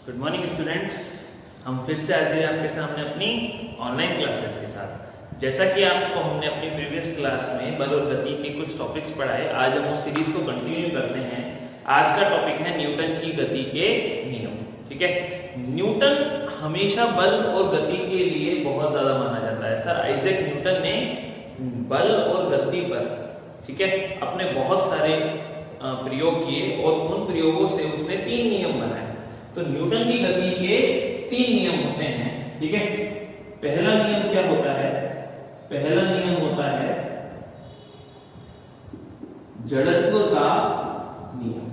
Good morning students, हम फिर से हाजिर हैं आपके सामने अपनी ऑनलाइन क्लासेस के साथ। जैसा कि आपको हमने अपनी प्रीवियस क्लास में बल और गति के कुछ टॉपिक्स पढ़ाए, आज हम उस सीरीज को कंटिन्यू करते हैं। आज का टॉपिक है न्यूटन की गति के नियम। ठीक है, न्यूटन हमेशा बल और गति के लिए बहुत ज्यादा माना जाता है। सर आइजैक न्यूटन ने बल और गति पर, ठीक है, अपने बहुत सारे प्रयोग किए और उन प्रयोगों से उसने 3 नियम बनाए। तो न्यूटन की गति के 3 नियम होते हैं। ठीक है, पहला नियम क्या होता है? पहला नियम होता है जड़त्व का नियम।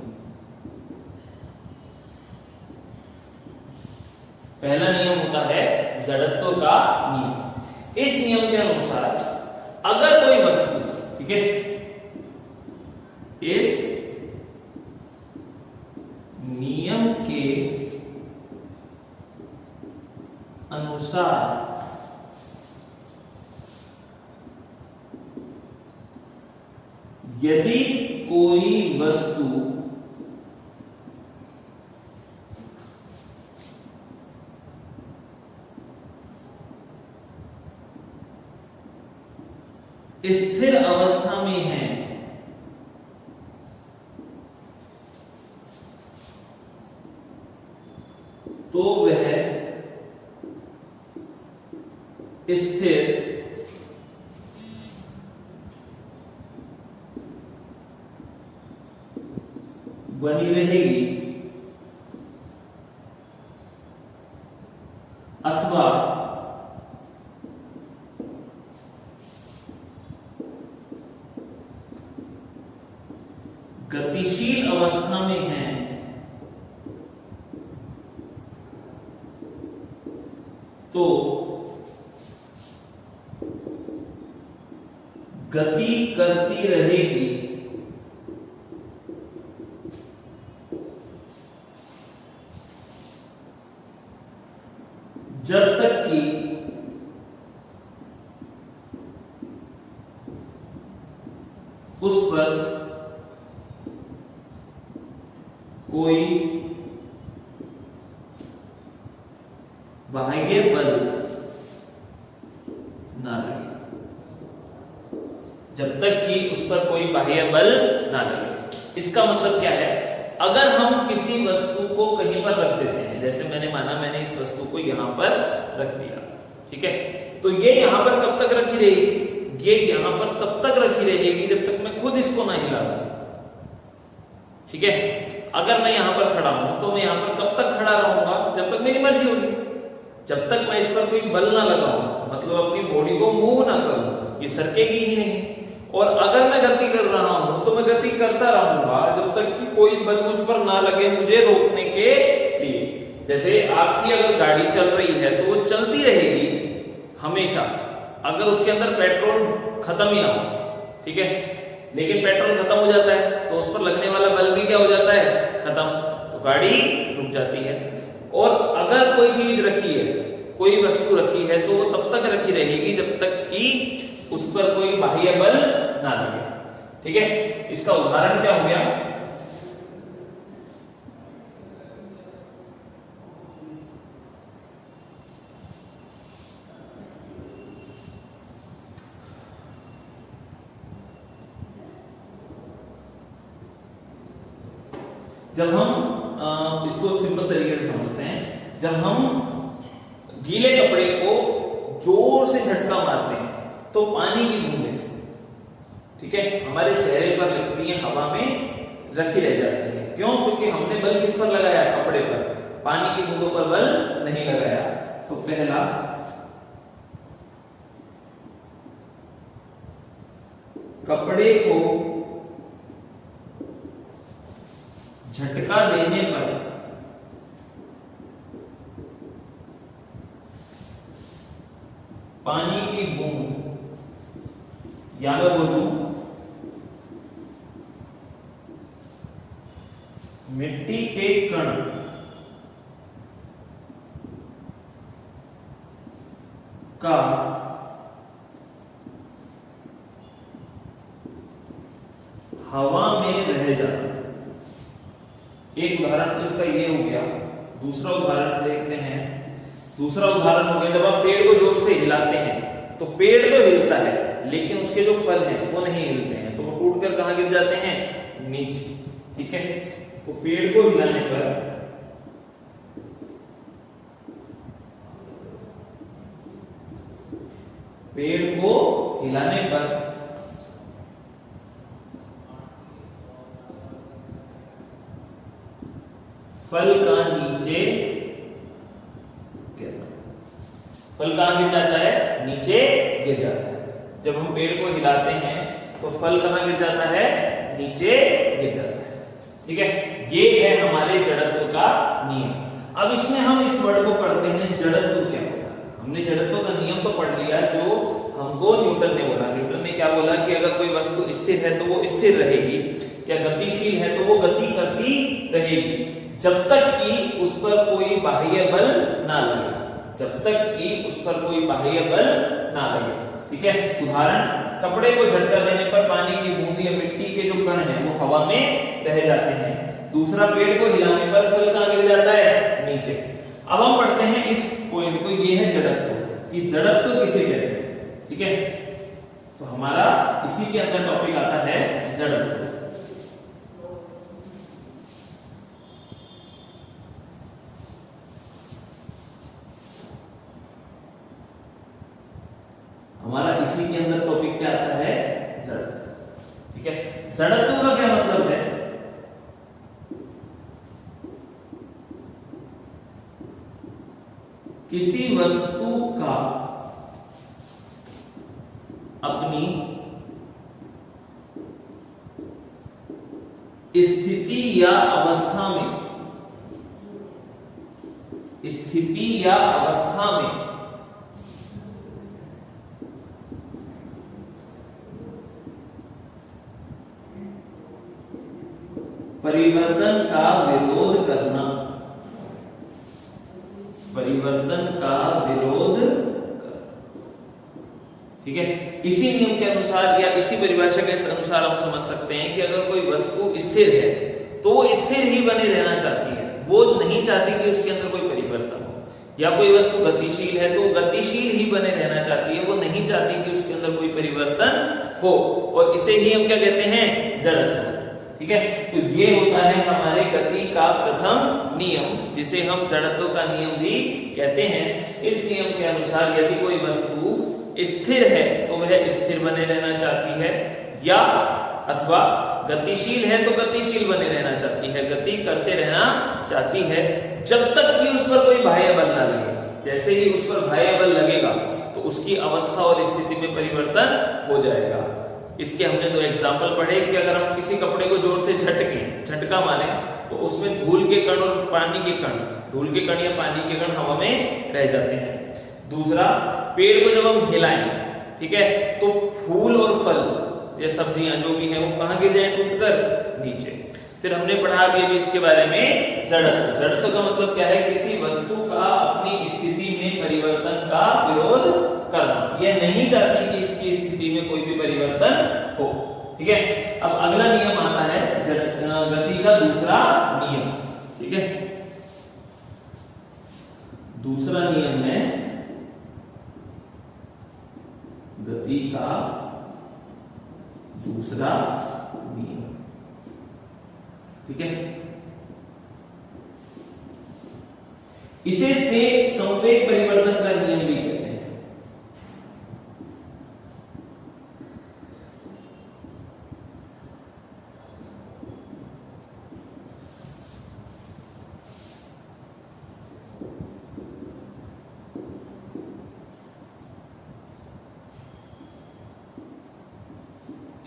पहला नियम होता है जड़त्व का नियम। इस नियम के अनुसार अगर कोई वस्तु, ठीक है, इस नियम के अनुसार यदि कोई वस्तु स्थिर अवस्था में है तो वह स्थिर बनी रहेगी अथवा गतिशील अवस्था में है तो गति करती रहेगी जब तक कि उस पर कोई बाह्य बल ना लगे। जब तक कि उस पर कोई बाह्य बल ना लगे। इसका मतलब क्या है? अगर हम किसी वस्तु को कहीं पर रख देते हैं, जैसे मैंने इस वस्तु को यहां पर रख दिया, ठीक है, तो ये यहां पर कब तक रखी रहेगी? ये यहां पर तब तक रखी रहेगी जब तक मैं खुद इसको ना हिला दूं। ठीक है, अगर मैं यहां पर खड़ा हूं तो मैं यहां पर कब तक खड़ा रहूंगा? जब तक मेरी मर्जी होगी। जब तक मैं इस पर कोई बल ना लगाऊं, मतलब अपनी बॉडी को मूव ना करूं, ये सरकेगी ही नहीं। और अगर मैं गति कर रहा हूं तो मैं गति करता रहूंगा जब तक कि कोई बल मुझ पर ना लगे मुझे रोकने के लिए। जैसे आपकी अगर गाड़ी चल रही है तो वो चलती रहेगी हमेशा, अगर उसके अंदर पेट्रोल खत्म ही ना हो, ठीक है, लेकिन पेट्रोल खत्म हो जाता है तो उस पर लगने वाला बल भी क्या हो जाता है? खत्म, तो गाड़ी रुक जाती है। और अगर कोई चीज रखी है, कोई वस्तु रखी है, तो वो तब तक रखी रहेगी जब तक कि उस पर कोई बाह्य बल ना लगे। ठीक है, इसका उदाहरण क्या हो गया? जब हम इसको सिंपल तरीके से समझते हैं, जब हम गीले कपड़े को जोर से झटका मारते हैं तो पानी की बूंदें, ठीक है, हमारे चेहरे पर लगती हैं, हवा में रखी रह जाती हैं। क्यों? क्योंकि हमने बल किस पर लगाया? कपड़े पर। पानी की बूंदों पर बल नहीं लगाया। तो पहला, कपड़े को झटका देने पर पानी की बूंद, या मैं बोलूं मिट्टी के कण का हवा में रह जाना। एक उदाहरण तो इसका ये हो गया दूसरा उदाहरण देखते हैं। दूसरा उदाहरण हो गया, जब आप पेड़ को जोर से हिलाते हैं तो पेड़ तो हिलता है लेकिन उसके जो फल हैं वो नहीं हिलते हैं, तो वो टूटकर कहां गिर जाते हैं? नीचे। ठीक है, तो पेड़ को हिलाने पर फल का नीचे गिरना, फल कहां गिर जाता है? नीचे गिर जाता है। जब हम पेड़ को हिलाते हैं तो फल कहां गिर जाता है? नीचे गिर जाता है। ठीक है, ये है हमारे जड़त्व का नियम। अब इसमें हम इस वर्ड को पढ़ते हैं जड़त्व क्या होता है। हमने जड़त्व का नियम तो पढ़ लिया जो हमको न्यूटन ने बोला। न्यूटन ने क्या बोला कि अगर कोई वस्तु स्थिर है तो वो स्थिर रहेगी, या गतिशील है तो वो गति करती रहेगी जब तक कि उस पर कोई बाह्य बल ना लगे, जब तक कि उस पर कोई बाह्य बल ना लगे। ठीक है, उदाहरण, कपड़े को झटका देने पर पानी की बूंद या मिट्टी के जो कण हैं वो हवा में रह जाते हैं। दूसरा, पेड़ को हिलाने पर फल कहां गिर जाता है? नीचे। अब हम पढ़ते हैं इस पॉइंट को, ये है जड़त्व, कि जड़त्व किसे कहते हैं। ठीक है, तो हमारा इसी के अंदर टॉपिक आता है जड़त्व। हमारा इसी के अंदर टॉपिक क्या आता है? जड़त्व। ठीक है, जड़त्व का क्या मतलब है? किसी वस्तु का अपनी स्थिति या अवस्था में, स्थिति या अवस्था में परिवर्तन का विरोध करना, परिवर्तन का विरोध करना। ठीक है, इसी नियम के अनुसार या इसी परिभाषा के अनुसार हम समझ सकते हैं कि अगर कोई वस्तु स्थिर है तो वो स्थिर ही बने रहना चाहती है, वो नहीं चाहती कि उसके अंदर कोई परिवर्तन हो। या कोई वस्तु गतिशील है तो गतिशील ही बने रहना चाहती है, वो नहीं चाहती कि उसके अंदर कोई परिवर्तन हो, और इसे ही हम क्या कहते हैं? जड़त्व। ठीक है, तो ये होता है हमारे गति का प्रथम नियम, जिसे हम जड़त्व का नियम भी कहते हैं। इस नियम के अनुसार यदि कोई वस्तु स्थिर है तो वह स्थिर बने रहना चाहती है, या अथवा गतिशील है तो गतिशील बने रहना चाहती है, गति करते रहना चाहती है जब तक कि उस पर कोई बाह्य बल ना लगे। जैसे ही उस पर बाह्य बल लगेगा तो उसकी अवस्था और स्थिति में परिवर्तन हो जाएगा। इसके हमने दो एग्जाम्पल पढ़े कि अगर हम किसी कपड़े को जोर से झटका मारे तो उसमें धूल के कण और पानी के कण, धूल के कण या पानी के कण हवा में रह जाते हैं। दूसरा, पेड़ को जब हम हिलाएं, ठीक है, तो फूल और फल या सब्जियां जो भी हैं वो कहां गिर जाए? टूटकर नीचे। फिर हमने पढ़ा अभी इसके बारे में जड़त्व। जड़त्व का मतलब क्या है? किसी वस्तु का अपनी स्थिति में परिवर्तन का विरोध करना। यह नहीं चाहती कि इसकी स्थिति में कोई भी परिवर्तन हो। ठीक है, अब अगला नियम आता है गति का दूसरा नियम। ठीक है, दूसरा नियम है गति का दूसरा नियम। ठीक है, इसे से संवेग परिवर्तन का नियम भी कहते हैं।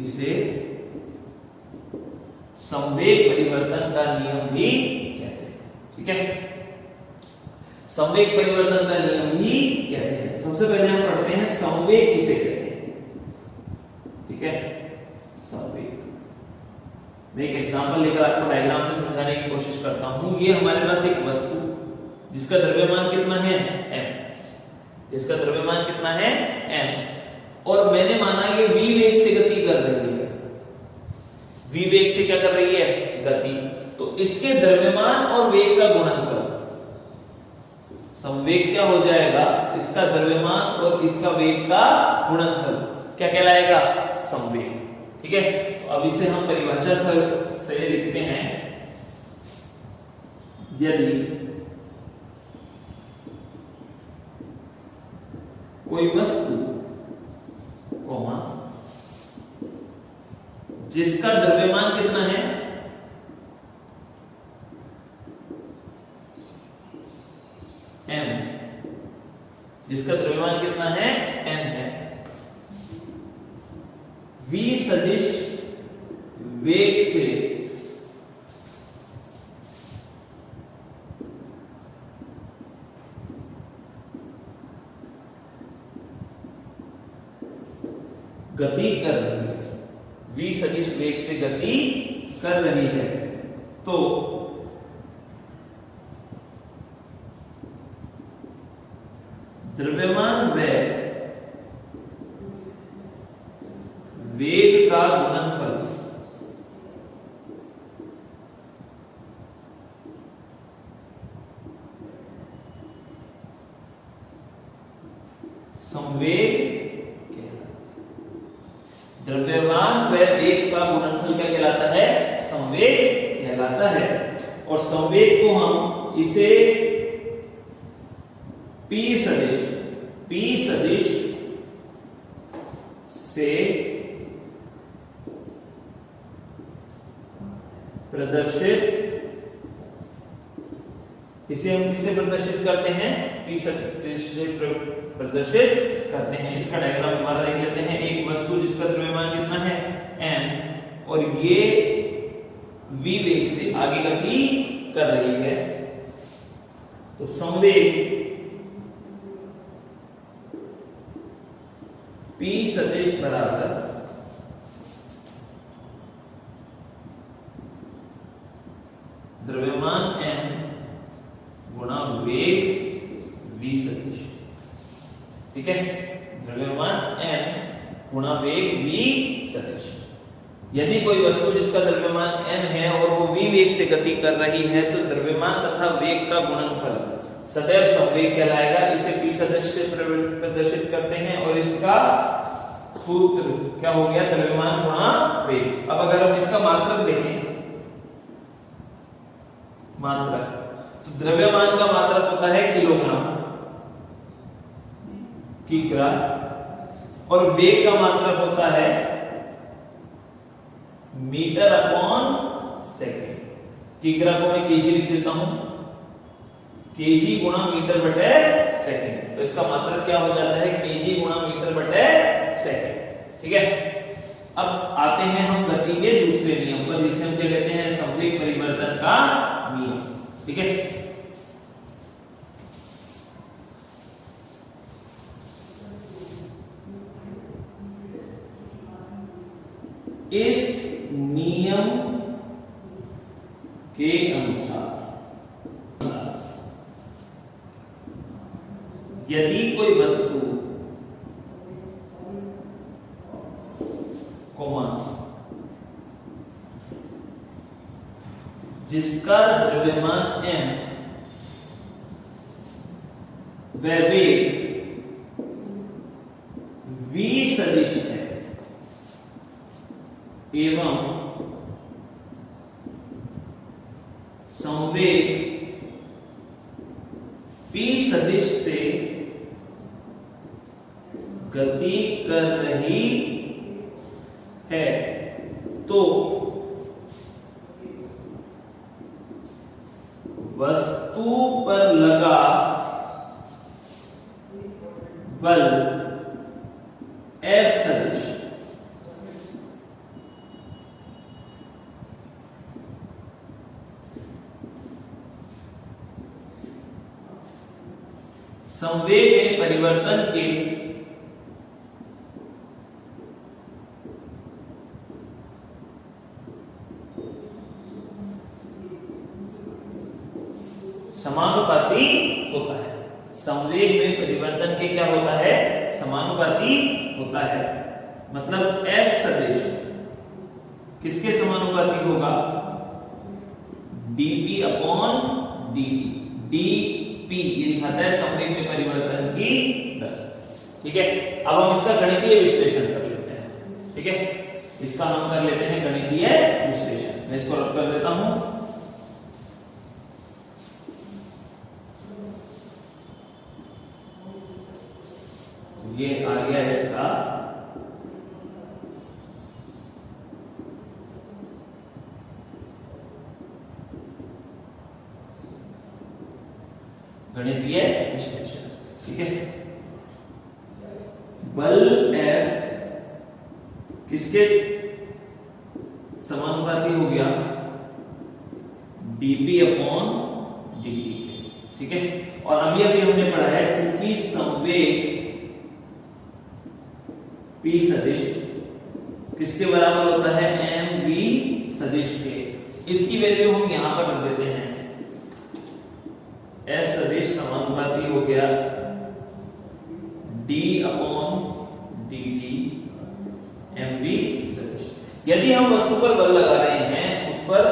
इसे संवेग परिवर्तन का नियम भी कहते हैं। ठीक है, संवेग परिवर्तन का नियम भी कहते हैं। सबसे पहले हम पढ़ते हैं संवेग किसे कहते हैं। ठीक है, संवेग। मैं एक एग्जांपल लेकर आपको डायग्राम से समझाने की कोशिश करता हूं। ये हमारे पास एक वस्तु जिसका द्रव्यमान कितना है? m। जिसका द्रव्यमान कितना है? m। और मैंने माना ये v वेग से गति कर रही है। v वेग से क्या कर रही है? गति। तो इसके द्रव्यमान और वेग का गुणनफल, संवेग क्या हो जाएगा, इसका द्रव्यमान और इसका वेग का गुणनफल क्या कहलाएगा, संवेग। ठीक है, तो अब इसे हम परिभाषा से लिखते हैं। यदि कोई वस्तु कोमा जिसका द्रव्यमान कितना है, m, जिसका द्रव्यमान कितना है, m है, v सदिश वेग से गति कर रही है, v सदिश वेग से गति कर रही है, तो द्रव्यमान व वेग का गुणनफल संवेग, द्रव्यमान व वेग का गुणनफल क्या कहलाता है, संवेग कहलाता है। और संवेग को हम इसे P सदिश से प्रदर्शित, इसे हम किससे प्रदर्शित करते हैं, P सदिश से प्रदर्शित करते हैं। इसका डायग्राम दोबारा देख लेते हैं। एक वस्तु जिसका द्रव्यमान कितना है, m, और ये v वेग से आगे गति कर रही है, तो संवेग P सदिश बराबर द्रव्यमान m गुणा वेग v सदिश। ठीक है, द्रव्यमान m गुणा वेग v सदिश। यदि कोई वस्तु जिसका द्रव्यमान m है और वो v वेग से गति कर रही है, तो द्रव्यमान तथा वेग का गुणनफल सदैव संवेग कहलाएगा। इसे P सदिश से प्रदर्शित करते हैं और इसका सूत्र क्या हो गया, द्रव्यमान गुणा वेग। अब अगर हम इसका मात्रक देखें, मात्रक, तो द्रव्यमान का मात्रक होता है किलोग्राम, किग्रा, और वेग का मात्रक होता है मीटर अपॉन सेकेंड। किग्रा को मैं केजी लिख देता हूं, केजी गुणा मीटर बटे सेकेंड, तो इसका मात्रक क्या हो जाता है, केजी गुणा मीटर बटे सेकेंड। ठीक है, अब आते हैं हम गति के दूसरे नियम पर, जिसे हम क्या कहते हैं, संवेग परिवर्तन का नियम। ठीक है, इस नियम के अनुसार यदि कोई वस्तु जिसका द्रव्यमान m व वेग v सदिश है एवं संवेग P सदिश से गति कर रही है, तो वस्तु पर लगा बल F सदिश संवेग में परिवर्तन के समानुपाती होता है। संवेग में परिवर्तन के क्या होता है, समानुपाती होता है। मतलब F सदिश किसके समानुपाती होगा, dP upon dt। dP P ये दिखाता है संवेग में परिवर्तन की दर। ठीक है, अब हम इसका गणितीय विश्लेषण कर लेते हैं। ठीक है, इसका हम कर लेते हैं गणितीय विश्लेषण। मैं इसको रब कर देता हूं। ये आ गया इसका गणितीय विश्लेषण। ठीक है, बल F किसके समानुपाती हो गया? dp upon dt। ठीक है, और अभी हमने पढ़ा है चूंकि संवेग P सदिश किसके बराबर होता है? mv सदिश के। इसकी वैल्यू हम यहां पर रख देते हैं। F सदिश समानुपाती हो गया d अपॉन dt mv सदिश। यदि हम वस्तु पर बल लगा रहे हैं, उस पर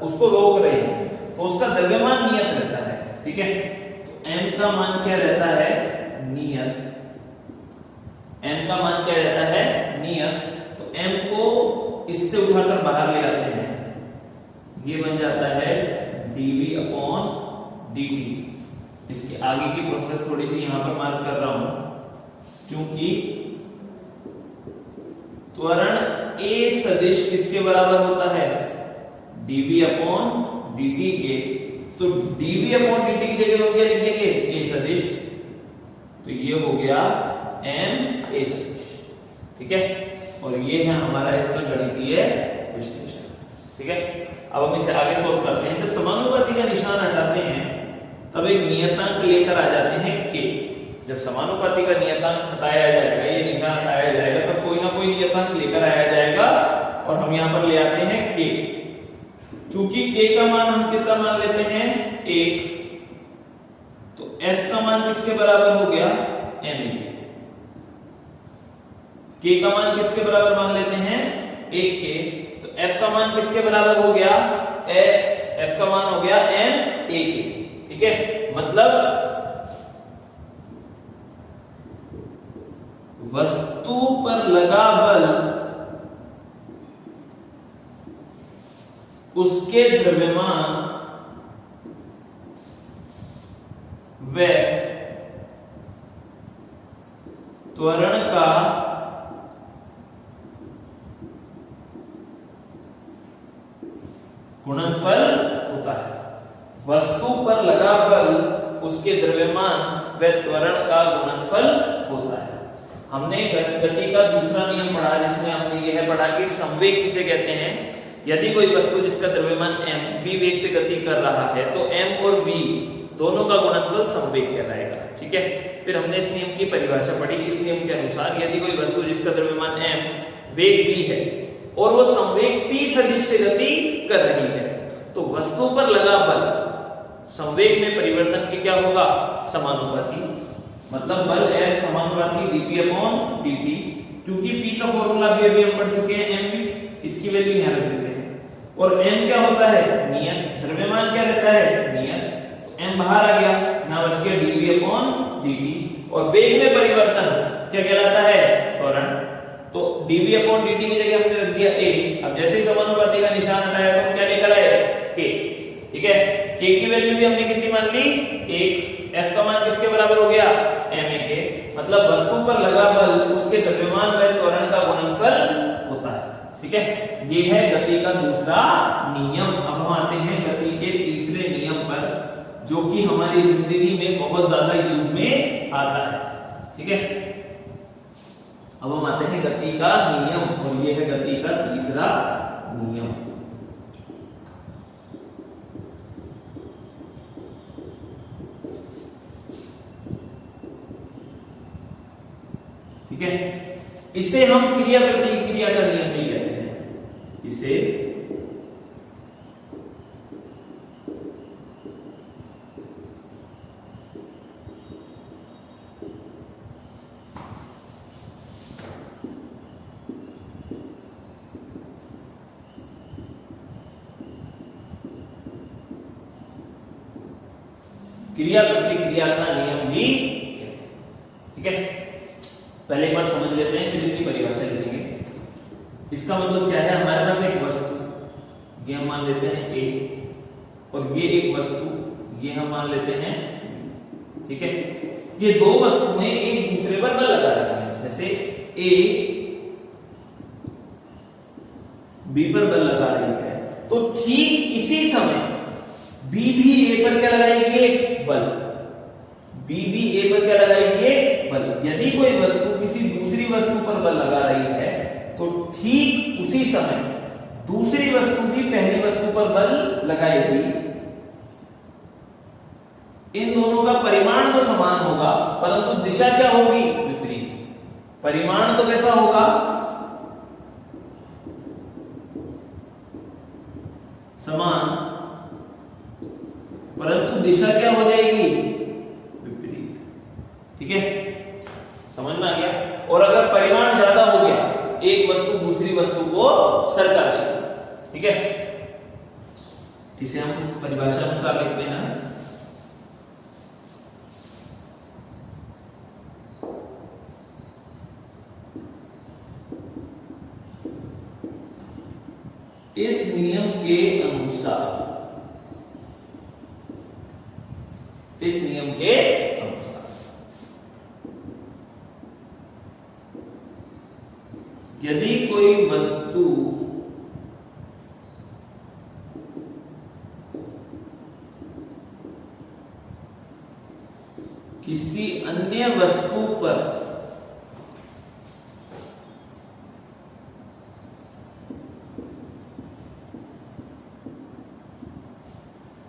उसको रोक रहे हैं, तो उसका द्रव्यमान नियत रहता है। ठीक है, तो m का मान क्या रहता है? नियत। m का मान क्या रहता है? नियत। तो m को इससे उठाकर बाहर ले आते हैं, ये बन जाता है dv अपॉन dt। इसके आगे की प्रोसेस थोड़ी सी यहां पर मार्क कर रहा हूं, क्योंकि त्वरण A सदिश किसके बराबर होता है? dv अपॉन dt के। तो dv अपॉन dt की जगह हम क्या लिख देंगे? A सदिश। तो ये हो गया m A सदिश। ठीक है, और ये है हमारा इसका गणितीय विश्लेषण। ठीक है, अब हम इसे आगे सॉल्व करते हैं। जब समानुपाती का निशान हटाते हैं तब एक नियतांक लेकर आ जाते हैं k। जब समानुपाती का नियतांक हटाया जाएगा, ये निशान हटाया जाएगा, तब कोई ना कोई नियतांक लेकर आया जाएगा और हम यहां पर ले आते हैं k। चूंकि k का मान हम कितना मान लेते हैं? 1, तो f का मान किसके बराबर हो गया? m। k का मान किसके बराबर मान लेते हैं? 1 के। तो f का मान किसके बराबर हो गया? f का मान हो गया m a के। ठीक है, मतलब वस्तु पर लगा बल उसके द्रव्यमान व त्वरण का गुणनफल होता है। वस्तु पर लगा बल उसके द्रव्यमान व त्वरण का गुणनफल होता है। हमने गति का दूसरा नियम पढ़ा, जिसमें हमने यह पढ़ा कि संवेग किसे कहते हैं? यदि कोई वस्तु जिसका द्रव्यमान m v वेग से गति कर रहा है, तो m और v दोनों का गुणनफल संवेग कहलाएगा। ठीक है, फिर हमने इस नियम की परिभाषा पढ़ी। इस नियम के अनुसार यदि कोई वस्तु जिसका द्रव्यमान m वेग v है और वो संवेग p सदिश से गति कर रही है, तो वस्तु पर लगा बल संवेग में परिवर्तन की क्या होगा? समानुपाती। मतलब बल F समानुपाती dp अपॉन dt। क्योंकि p का फॉर्मूला भी अभी हम पढ़ चुके हैं, mv, इसकी वैल्यू यहां रख देते हैं। और m क्या होता है? नियत। द्रव्यमान क्या रहता है? नियत। तो m बाहर आ गया, यहां बच गया dv अपॉन dt। और वेग में परिवर्तन क्या कहलाता है? त्वरण। तो dv अपॉन dt की जगह हमने रख दिया a। अब जैसे ही समानुपाती का निशान हटाया तो क्या लेकर आए? k। ठीक है, k की वैल्यू भी हमने कितनी मान ली? 1। f का मान किसके बराबर हो गया? ma के। मतलब वस्तु पर लगा बल उसके द्रव्यमान व त्वरण का गुणनफल होता है। ठीक है, ये है गति का दूसरा नियम। अब हम आते हैं गति के तीसरे नियम पर, जो कि हमारी जिंदगी में बहुत ज्यादा यूज में आता है। ठीक है, अब हम आते हैं गति का नियम, और ये है गति का तीसरा नियम। ठीक है, इसे हम क्रिया प्रतिक्रिया का नियम नहीं कहते हैं। इसे क्रिया प्रतिक्रिया का नियम भी कहते हैं। ठीक है, पहले एक बार समझ लेते हैं, फिर इसकी परिभाषा लिखेंगे। इसका मतलब क्या है, हमारे पास एक वस्तु, ये हम मान लेते हैं ए, और ये एक वस्तु, ये हम मान लेते हैं। ठीक है, ये दो वस्तुएं एक दूसरे पर बल लगा रही हैं। जैसे ए बी पर बल लगा रही है, तो ठीक इसी समय बी भी ए पर क्या लगाएगी, एक बल। बी भी ए पर क्या लगाएगी, एक बल। यदि कोई वस्तु किसी दूसरी वस्तु पर बल लगा रही है, तो ठीक उसी समय दूसरी वस्तु भी पहली वस्तु पर बल लगाएगी। इन दोनों का परिमाण तो समान होगा, परंतु दिशा क्या होगी, विपरीत। परिमाण तो कैसा होगा, समान, परंतु दिशा क्या हो जाएगी, विपरीत। ठीक है, समझ में आ गया। और अगर परिमाण ज्यादा हो गया, एक वस्तु दूसरी वस्तु को सरका देगी। ठीक है, इसे हम परिभाषा अनुसार लिखते हैं। इस नियम के अनुसार, इस नियम के अनुसार यदि कोई वस्तु किसी अन्य वस्तु पर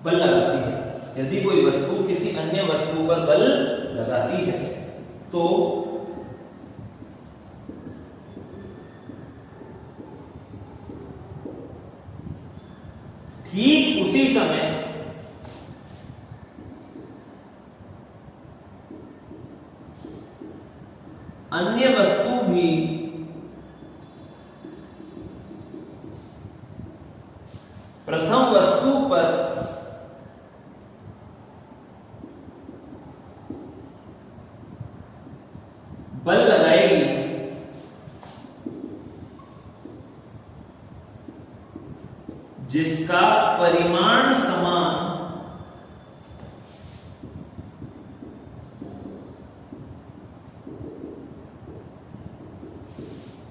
बल लगाती है, यदि कोई वस्तु किसी अन्य वस्तु पर बल लगाती है, तो ठीक उसी समय अन्य वस्तु भी प्रथम वस्तु पर बल लगाएगी, जिसका परिमाण समान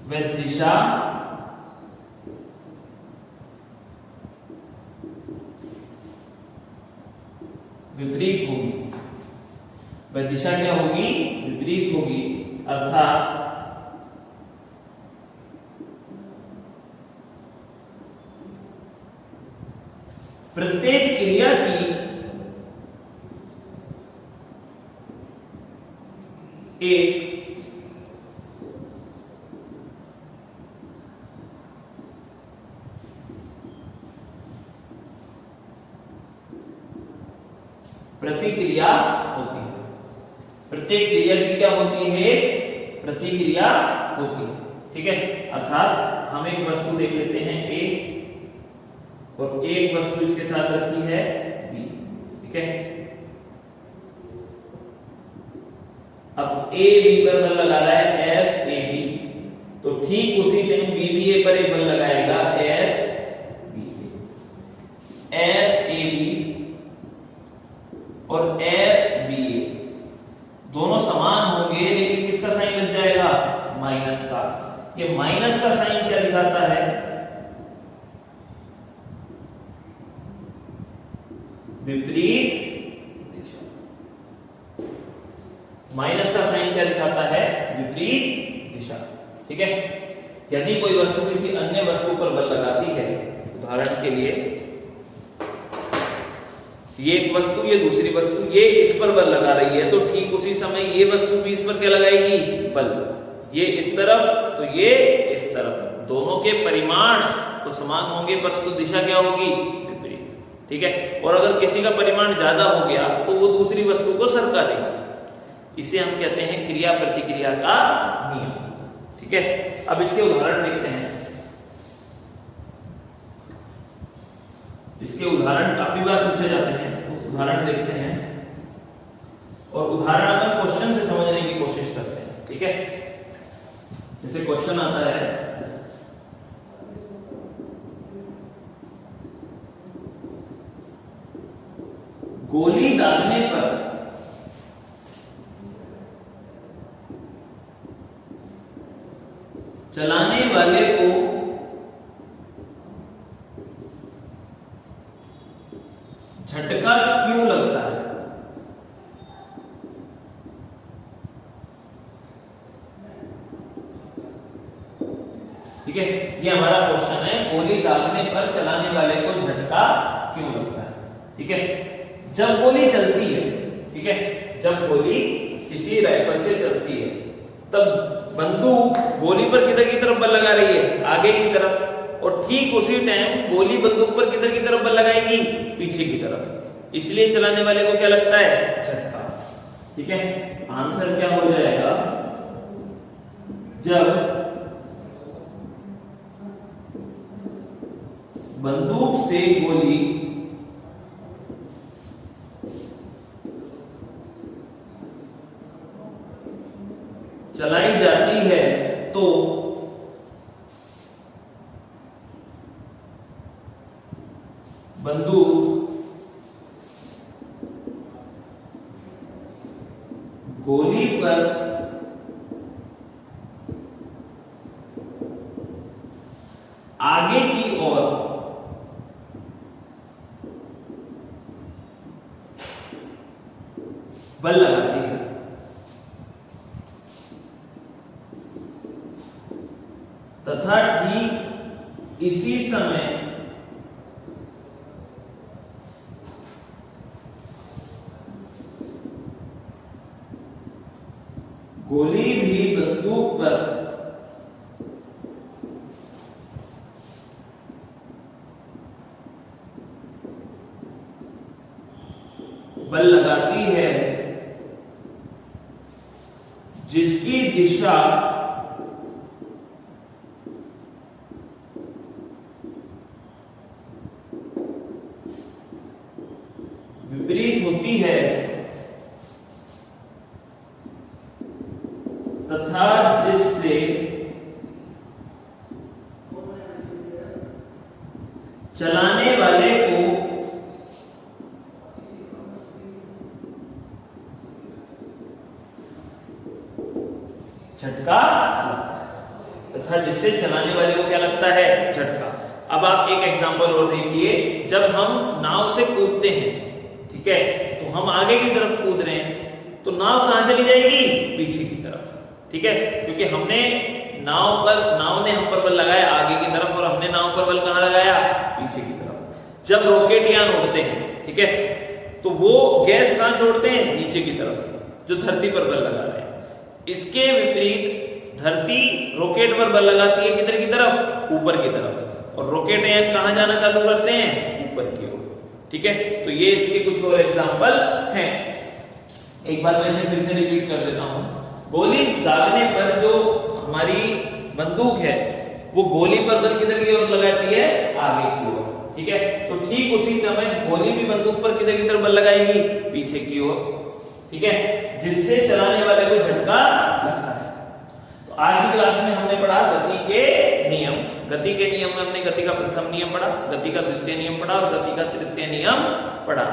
व दिशा विपरीत होगी। वह दिशा क्या होगी, विपरीत होगी। अर्थात प्रत्येक क्रिया की एक प्रतिक्रिया होती है। प्रत्येक क्रिया की क्या होती है, प्रतिक्रिया होती है। ठीक है, अर्थात हम एक वस्तु देख लेते हैं ए, और एक वस्तु इसके साथ रखी है बी। ठीक है, अब ए बी पर बल लगा रहा है, एफ ए बी, तो ठीक उसी टाइम बी भी ए पर एक बल लगाएगा, F B. F A B और एफ बी दोनों समान होंगे, लेकिन किसका साइन लग जाएगा, माइनस का। ये माइनस का साइन क्या दिखाता है, विपरीत दिशा। माइनस का साइन क्या दिखाता है, विपरीत दिशा। ठीक है, यदि कोई वस्तु किसी अन्य वस्तु पर बल लगाती है, उदाहरण के लिए ये एक वस्तु, ये दूसरी वस्तु, ये इस पर बल लगा रही है, तो ठीक उसी समय ये वस्तु भी इस पर क्या लगाएगी, बल। ये इस तरफ तो ये इस तरफ, दोनों के परिमाण तो समान होंगे, परंतु दिशा क्या होगी, विपरीत। ठीक है, और अगर किसी का परिमाण ज्यादा हो गया तो वो दूसरी वस्तु को सरका देगी। इसे हम कहते हैं क्रिया प्रतिक्रिया का नियम। ठीक है, अब इसके उदाहरण देखते हैं। इसके उदाहरण काफी बार पूछे जाते हैं, तो उदाहरण देखते हैं। और उदाहरण अपन क्वेश्चन से समझने की कोशिश करते हैं, ठीक है। जैसे क्वेश्चन आता है, गोली दागने पर चलाने वाले को झटका क्यों लगता है? ठीक है, ये हमारा क्वेश्चन है, गोली दागने पर चलाने वाले को झटका क्यों लगता है? ठीक है, जब गोली चलती है, ठीक है, जब गोली किसी राइफल से चलती है तब बंदूक गोली पर किधर की तरफ बल लगा रही है? आगे की तरफ। और ठीक उसी टाइम गोली बंदूक पर किधर की तरफ बल लगाएगी? पीछे की तरफ। इसलिए चलाने वाले को क्या लगता है? झटका। ठीक है, आंसर क्या हो जाएगा? जब बंदूक से गोली चलाई जाती है तो बंदूक गोली पर आगे की ओर बल लगाती है। तथा ठीक इसी समय गोली भी बंदूक पर बल लगाती है जिसकी दिशा विपरीत होती है तथा जिससे चलाने वाले को झटका, तथा जिससे चलाने वाले को क्या लगता है? झटका। अब आप एक एग्जांपल और देखिए, जब हम नाव से कूदते हैं, ठीक है, तो हम आगे की तरफ कूद रहे हैं, तो नाव कहां चली जाएगी? पीछे की तरफ, ठीक है, क्योंकि हमने नाव ने हम पर बल लगाया आगे की तरफ और हमने नाव पर बल कहां लगाया? पीछे की तरफ। जब रॉकेट यान उड़ते हैं, ठीक है, तो वो गैस कहां छोड़ते हैं? नीचे की तरफ, जो धरती पर बल लगा रहे हैं। इसके विपरीत धरती रॉकेट पर बल लगाती है किधर की तरफ? ऊपर की तरफ। और रॉकेट यान कहां जाना चालू करते हैं? ऊपर की ओर। ठीक है, तो ये इसके कुछ और एग्जांपल हैं। एक बार वैसे फिर से रिपीट कर देता हूं। गोली दागने पर जो हमारी बंदूक है वो गोली पर बल किधर की ओर लगाती है? आगे की ओर। ठीक है, तो ठीक उसी समय गोली भी बंदूक पर किधर की तरफ बल लगाएगी? पीछे की ओर। ठीक है, जिससे चलाने वाले को झटका लगता है। तो आज की क्लास में हमने पढ़ा गति के नियम। गति के नियम में हमने गति का प्रथम नियम पढ़ा, गति का द्वितीय नियम पढ़ा और गति का तृतीय नियम पढ़ा।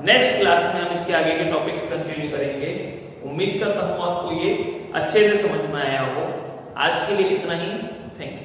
नेक्स्ट क्लास में हम इसके आगे के टॉपिक्स कंटिन्यू करेंगे। उम्मीद करता हूं आपको ये अच्छे से समझ में आया हो। आज के लिए इतना ही। Thank you.